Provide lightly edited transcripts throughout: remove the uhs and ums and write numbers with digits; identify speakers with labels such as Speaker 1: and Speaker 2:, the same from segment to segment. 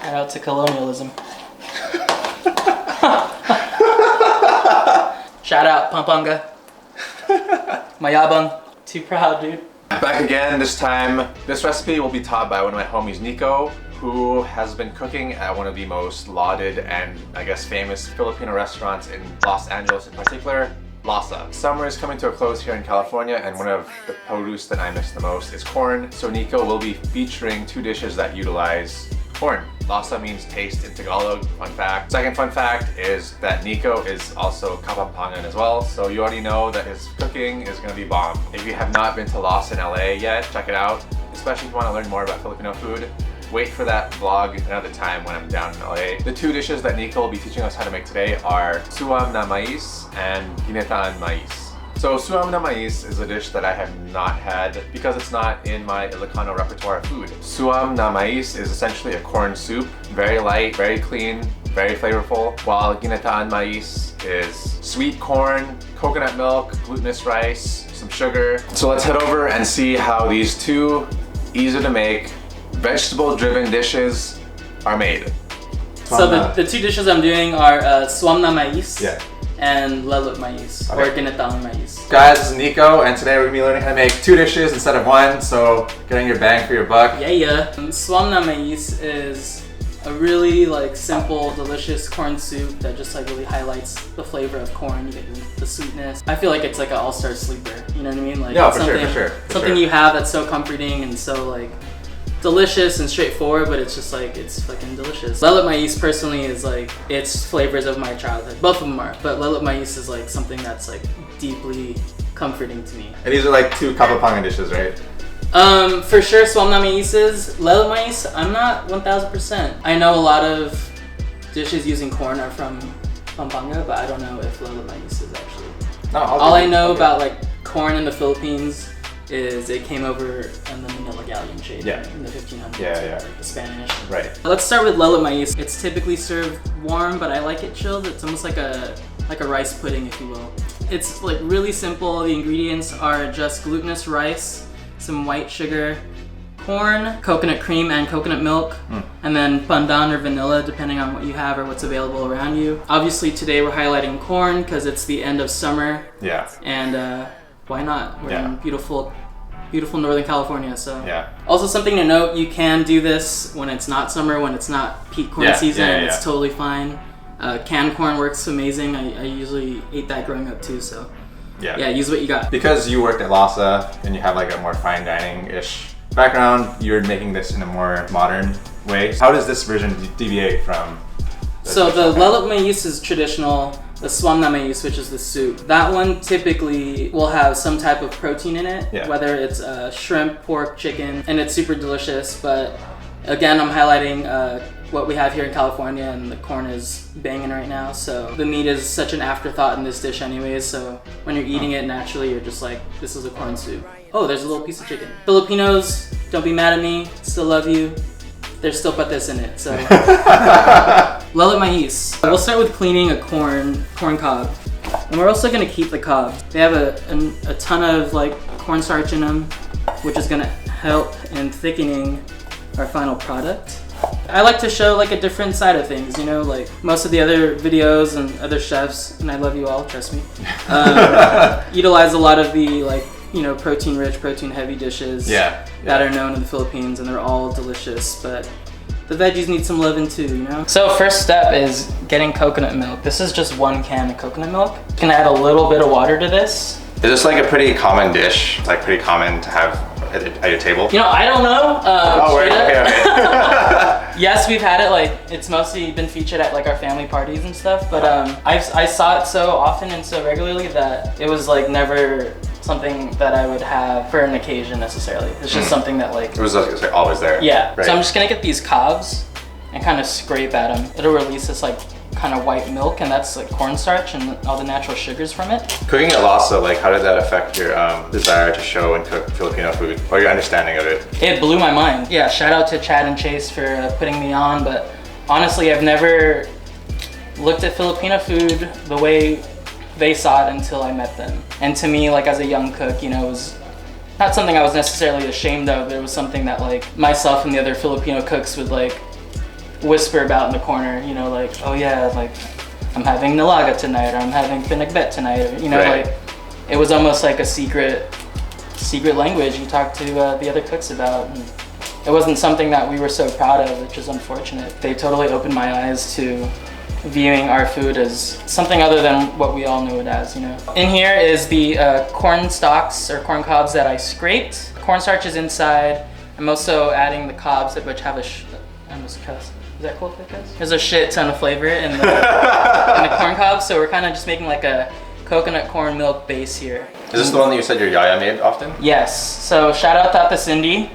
Speaker 1: Shout out to colonialism. Shout out Pampanga. Mayabang. Too proud, dude.
Speaker 2: Back again, this time. This recipe will be taught by one of my homies, Nico, who has been cooking at one of the most lauded and I guess famous Filipino restaurants in Los Angeles in particular, Lasa. Summer is coming to a close here in California, and one of the produce that I miss the most is corn. So Nico will be featuring 2 dishes that utilize corn. Lasa means taste in Tagalog, fun fact. Second fun fact is that Nico is also Kapampangan as well, so you already know that his cooking is gonna be bomb. If you have not been to Lasa LA yet, check it out, especially if you want to learn more about Filipino food. Wait for that vlog another time when I'm down in LA. The 2 dishes that Nico will be teaching us how to make today are Suam na Mais and Ginataang Mais. So Suam na Mais is a dish that I have not had because it's not in my Ilocano repertoire of food. Suam na Mais is essentially a corn soup, very light, very clean, very flavorful, while Ginataang Mais is sweet corn, coconut milk, glutinous rice, some sugar. So let's head over and see how these 2 easy to make, vegetable-driven dishes are made.
Speaker 1: So the 2 dishes I'm doing are Suam na Mais and Lasa LA Mais, or Ginataang Mais.
Speaker 2: Guys, this is Nico, and today we're gonna be learning how to make 2 dishes instead of 1, so getting your bang for your buck.
Speaker 1: Yeah. Suam na Mais is a really simple, delicious corn soup that just really highlights the flavor of corn. You get the sweetness. I feel like it's like an all-star sleeper. You know what I mean?
Speaker 2: Yeah, for sure.
Speaker 1: Something you have that's so comforting and so delicious and straightforward, but it's just it's fucking delicious. Lasa LA Mais personally is it's flavors of my childhood. Both of them are, but Lasa LA Mais is something that's deeply comforting to me.
Speaker 2: And these are 2 Kapampangan dishes, right?
Speaker 1: For sure, Suam na Mais is. Lasa LA Mais, I'm not 1000%. I know a lot of dishes using corn are from Pampanga, but I don't know if Lasa LA Mais is actually.
Speaker 2: No,
Speaker 1: all I know about corn in the Philippines is it came over in the Manila Galleon trade in the 1500s. The Spanish.
Speaker 2: Right.
Speaker 1: Let's start with Lasa LA Mais. It's typically served warm, but I like it chilled. It's almost like a rice pudding, if you will. It's really simple. The ingredients are just glutinous rice, some white sugar, corn, coconut cream and coconut milk, and then pandan or vanilla, depending on what you have or what's available around you. Obviously today we're highlighting corn because it's the end of summer.
Speaker 2: Yeah.
Speaker 1: And why not? We're in beautiful Northern California, so.
Speaker 2: Yeah.
Speaker 1: Also something to note, you can do this when it's not summer, when it's not peak corn season, it's totally fine. Canned corn works amazing. I usually ate that growing up too, so. Yeah, use what you got.
Speaker 2: Because you worked at Lasa and you have a more fine dining-ish background, you're making this in a more modern way. How does this version deviate from?
Speaker 1: So the Lasa LA Mais is traditional. The Suam na Mais, which is the soup, that one typically will have some type of protein in it, whether it's shrimp, pork, chicken, and it's super delicious. But again, I'm highlighting what we have here in California, and the corn is banging right now, so the meat is such an afterthought in this dish anyways, so when you're eating it naturally, you're just this is a corn soup. Oh, there's a little piece of chicken. Filipinos, don't be mad at me, still love you. There's still patis in it, so. Lasa LA Mais. We'll start with cleaning a corn cob. And we're also gonna keep the cob. They have a ton of cornstarch in them, which is gonna help in thickening our final product. I like to show a different side of things, most of the other videos and other chefs, and I love you all, trust me, utilize a lot of the protein rich, protein heavy dishes that are known in the Philippines, and they're all delicious, but the veggies need some loving too, So first step is getting coconut milk. This is just 1 can of coconut milk. You can add a little bit of water to this.
Speaker 2: Is this a pretty common dish? Pretty common to have at your table?
Speaker 1: I don't know.
Speaker 2: Okay.
Speaker 1: Yes, we've had it. It's mostly been featured at our family parties and stuff, but I saw it so often and so regularly that it was never something that I would have for an occasion necessarily. It's just something that
Speaker 2: it was always there.
Speaker 1: Yeah. Right. So I'm just gonna get these cobs and kind of scrape at them. It'll release this kind of white milk, and that's cornstarch and all the natural sugars from it.
Speaker 2: Cooking at Lasa, how did that affect your desire to show and cook Filipino food, or your understanding of it?
Speaker 1: It blew my mind. Yeah, shout out to Chad and Chase for putting me on, but honestly, I've never looked at Filipino food the way they saw it until I met them. And to me, as a young cook, it was not something I was necessarily ashamed of. It was something that myself and the other Filipino cooks would whisper about in the corner, you know, like, oh yeah, like I'm having nilaga tonight, or I'm having pinakbet tonight, or, you know, like it was almost like a secret language you talked to the other cooks about. And it wasn't something that we were so proud of, which is unfortunate. They totally opened my eyes to viewing our food as something other than what we all knew it as, you know. In here is the corn stalks or corn cobs that I scraped. Cornstarch is inside. I'm also adding the cobs, which have I almost cussed. Is that cool if I cuss? There's a shit ton of flavor in the, in the corn cobs, so we're kind of just making like a coconut corn milk base here.
Speaker 2: Is this the one that you said your yaya made often?
Speaker 1: Yes. So shout out Tata Cindy.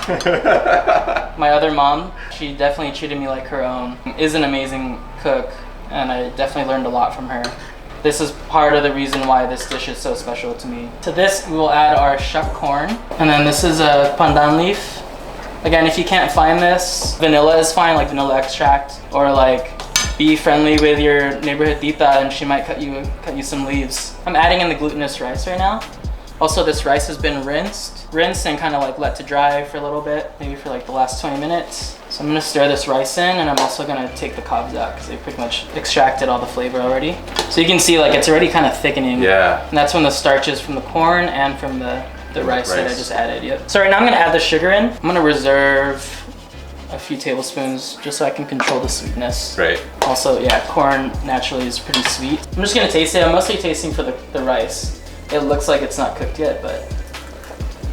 Speaker 1: My other mom, she definitely treated me like her own. Is an amazing cook, and I definitely learned a lot from her. This is part of the reason why this dish is so special to me. To this, we will add our shuck corn, and then this is a pandan leaf. Again, if you can't find this, vanilla is fine, like vanilla extract, or like be friendly with your neighborhood tita, and she might cut you some leaves. I'm adding in the glutinous rice right now. Also, this rice has been rinsed and kind of like let to dry for a little bit, maybe for like the last 20 minutes. So I'm gonna stir this rice in, and I'm also gonna take the cobs out because they pretty much extracted all the flavor already. So you can see like it's already kind of thickening.
Speaker 2: Yeah.
Speaker 1: And that's when the starch is from the corn and from the rice that I just added, yep. So right now I'm gonna add the sugar in. I'm gonna reserve a few tablespoons just so I can control the sweetness.
Speaker 2: Right.
Speaker 1: Also, yeah, corn naturally is pretty sweet. I'm just gonna taste it. I'm mostly tasting for the rice. It looks like it's not cooked yet, but...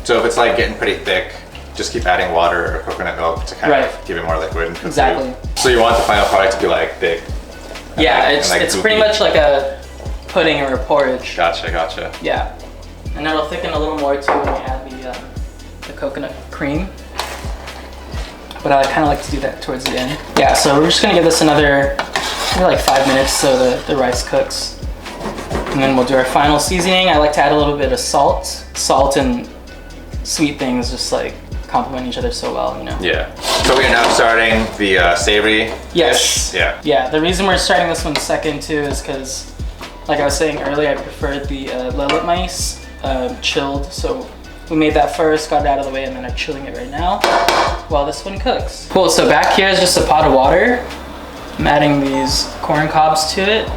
Speaker 2: So if it's like getting pretty thick, just keep adding water or coconut milk to kind of give it more liquid and cook.
Speaker 1: Exactly.
Speaker 2: So you want the final product to be like thick?
Speaker 1: Yeah, it's pretty much like a pudding or a porridge.
Speaker 2: Gotcha.
Speaker 1: Yeah. And it'll thicken a little more too when we add the coconut cream. But I kind of like to do that towards the end. Yeah, so we're just gonna give this another maybe like 5 minutes so the rice cooks. And then we'll do our final seasoning. I like to add a little bit of salt. Salt and sweet things just like complement each other so well, you know?
Speaker 2: Yeah. So we are now starting the savory dish? Yeah.
Speaker 1: Yeah, the reason we're starting this one second too is because, like I was saying earlier, I preferred the Lasa LA Mais chilled. So we made that first, got it out of the way, and then I'm chilling it right now while this one cooks. Cool, so back here is just a pot of water. I'm adding these corn cobs to it,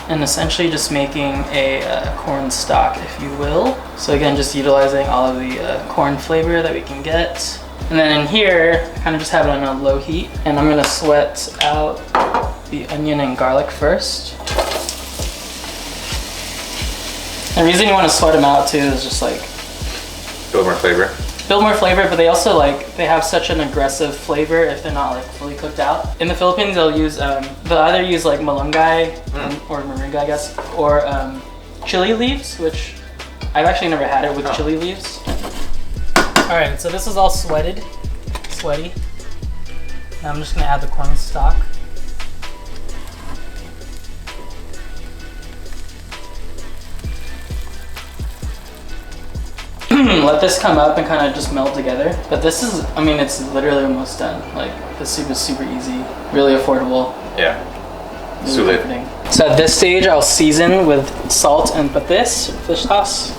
Speaker 1: and essentially just making a corn stock, if you will. So again, just utilizing all of the corn flavor that we can get. And then in here, I kind of just have it on a low heat, and I'm gonna sweat out the onion and garlic first. The reason you want to sweat them out too is just like
Speaker 2: build more flavor.
Speaker 1: Build more flavor, but they also they have such an aggressive flavor if they're not like fully cooked out. In the Philippines, they'll either use like malungay or moringa, I guess, or chili leaves, which I've actually never had it with chili leaves. All right, so this is all sweaty. Now I'm just gonna add the corn stock. Let this come up and kind of just melt together. But this is, I mean, it's literally almost done. Like, the soup is super easy, really affordable.
Speaker 2: Yeah.
Speaker 1: Really sulit. So at this stage, I'll season with salt and patis, fish sauce.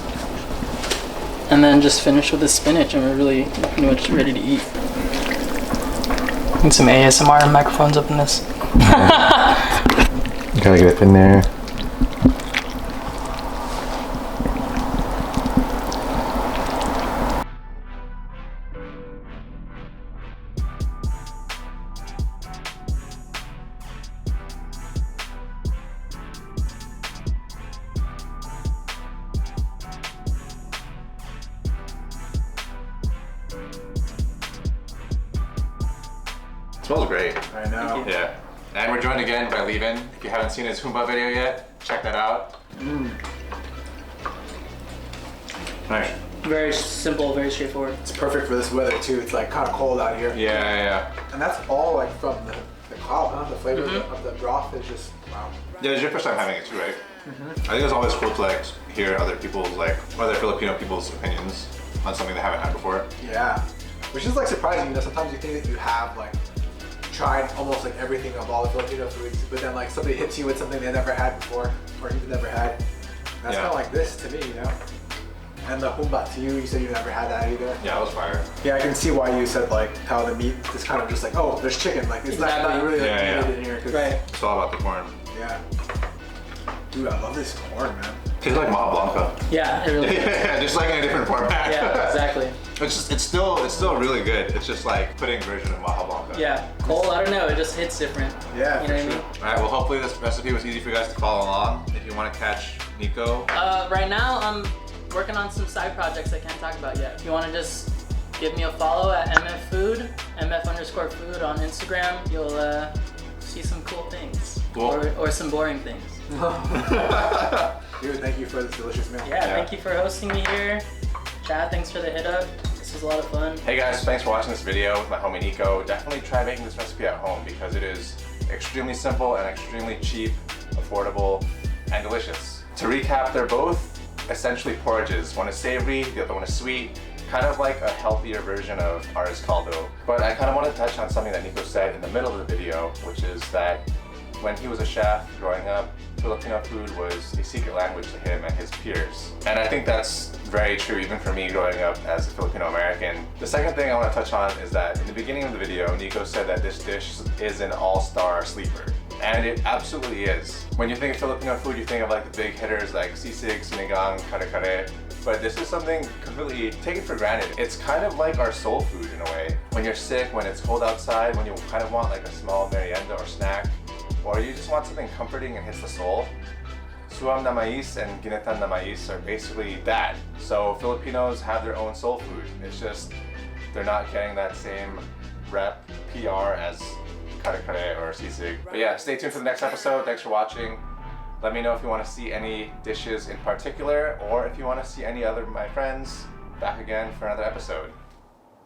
Speaker 1: And then just finish with the spinach, and we're really pretty much ready to eat. Need some ASMR microphones up in this.
Speaker 2: You gotta get it in there. Smells great.
Speaker 3: I know.
Speaker 2: Yeah. And we're joined again by Levin. If you haven't seen his Humba video yet, check that out. Nice.
Speaker 1: Very simple, very straightforward.
Speaker 3: It's perfect for this weather too. It's like kind of cold out here.
Speaker 2: Yeah.
Speaker 3: And that's all like from the cob, huh? The flavor of the broth is just, wow.
Speaker 2: Yeah, it's your first time having it too, right? I think it's always cool to like hear other people's other Filipino people's opinions on something they haven't had before.
Speaker 3: Yeah. Which is like surprising, you know, sometimes you think that you have like tried almost like everything of all the Filipino foods, but then like somebody hits you with something they never had before or even never had. And that's kind of like this to me, you know? And the humbat to you said you never had that either.
Speaker 2: Yeah, that was fire.
Speaker 3: Yeah, I can see why you said like how the meat is kind of just like, oh, there's chicken. Like it's not really like meat in here.
Speaker 1: Right.
Speaker 2: It's all about the corn.
Speaker 3: Yeah. Dude, I love this corn, man.
Speaker 2: Tastes like Maha Blanca.
Speaker 1: Yeah, it really
Speaker 2: Yeah, just like in a different format.
Speaker 1: Yeah, exactly.
Speaker 2: It's still really good. It's just like pudding version of Maha Blanca.
Speaker 1: Yeah, Cole, I don't know, it just hits different.
Speaker 3: Yeah,
Speaker 1: you know what I mean?
Speaker 2: All right, well, hopefully this recipe was easy for you guys to follow along. If you want to catch Nico.
Speaker 1: Right now, I'm working on some side projects I can't talk about yet. If you want to just give me a follow at mffood, mf_food on Instagram, you'll see some cool things.
Speaker 2: Cool.
Speaker 1: Or some boring things.
Speaker 3: Dude, thank you for this delicious meal.
Speaker 1: Yeah, thank you for hosting me here. Chad, thanks for the hit up. This was a lot of fun.
Speaker 2: Hey guys, thanks for watching this video with my homie Nico. Definitely try making this recipe at home because it is extremely simple and extremely cheap, affordable, and delicious. To recap, they're both essentially porridges. One is savory, the other one is sweet. Kind of like a healthier version of arroz caldo. But I kind of want to touch on something that Nico said in the middle of the video, which is that when he was a chef growing up, Filipino food was a secret language to him and his peers. And I think that's very true even for me growing up as a Filipino American. The second thing I want to touch on is that in the beginning of the video, Nico said that this dish is an all-star sleeper. And it absolutely is. When you think of Filipino food, you think of like the big hitters like sisig, sinigang, kare-kare. But this is something completely taken for granted. It's kind of like our soul food in a way. When you're sick, when it's cold outside, when you kind of want like a small merienda or snack, or you just want something comforting and hits the soul, Suam Mais and Ginataang Mais are basically that. So Filipinos have their own soul food. It's just they're not getting that same rep, PR as kare-kare or sisig. But yeah, stay tuned for the next episode. Thanks for watching. Let me know if you want to see any dishes in particular or if you want to see any other of my friends back again for another episode.